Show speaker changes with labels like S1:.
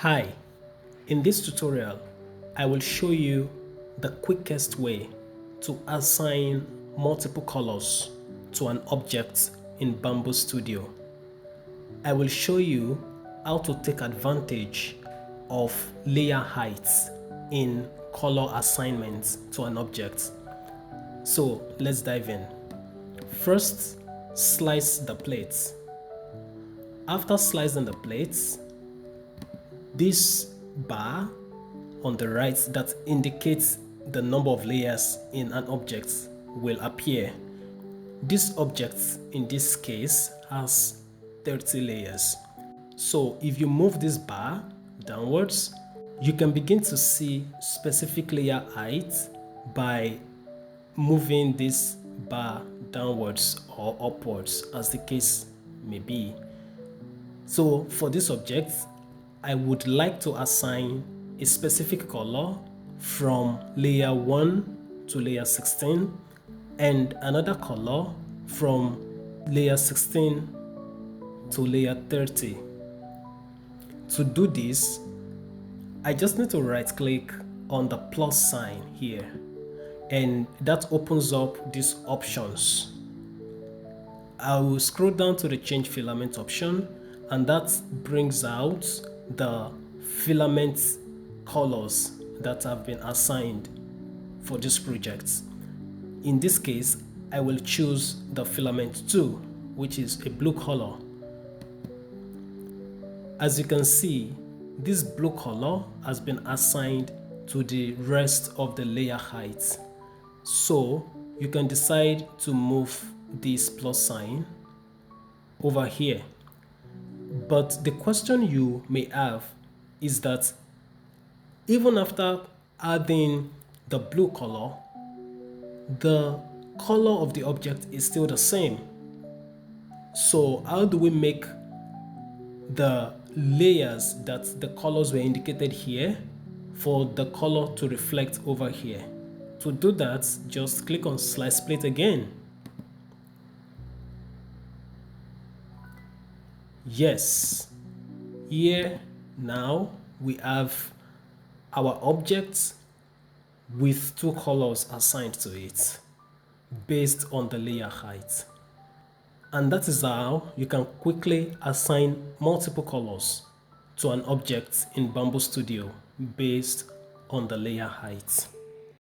S1: Hi, in this tutorial, I will show you the quickest way to assign multiple colors to an object in Bambu Studio. I will show you how to take advantage of layer heights in color assignments to an object. So let's dive in. First, slice the plates. After slicing the plates, this bar on the right that indicates the number of layers in an object will appear. This object in this case has 30 layers. So if you move this bar downwards, you can begin to see specific layer height by moving this bar downwards or upwards as the case may be. So for this object, I would like to assign a specific color from layer 1 to layer 16 and another color from layer 16 to layer 30. To do this, I just need to right click on the plus sign here, and that opens up these options. I will scroll down to the change filament option, and that brings out the filament colors that have been assigned for this project. In this case, I will choose the filament 2, which is a blue color. As you can see, this blue color has been assigned to the rest of the layer height. So you can decide to move this plus sign over here. But the question you may have is that even after adding the blue color, the color of the object is still the same. So how do we make the layers that the colors were indicated here for the color to reflect over here? To do that, just click on slice plate again. Yes, here now we have our object with two colors assigned to it based on the layer height. And that is how you can quickly assign multiple colors to an object in Bambu Studio based on the layer height.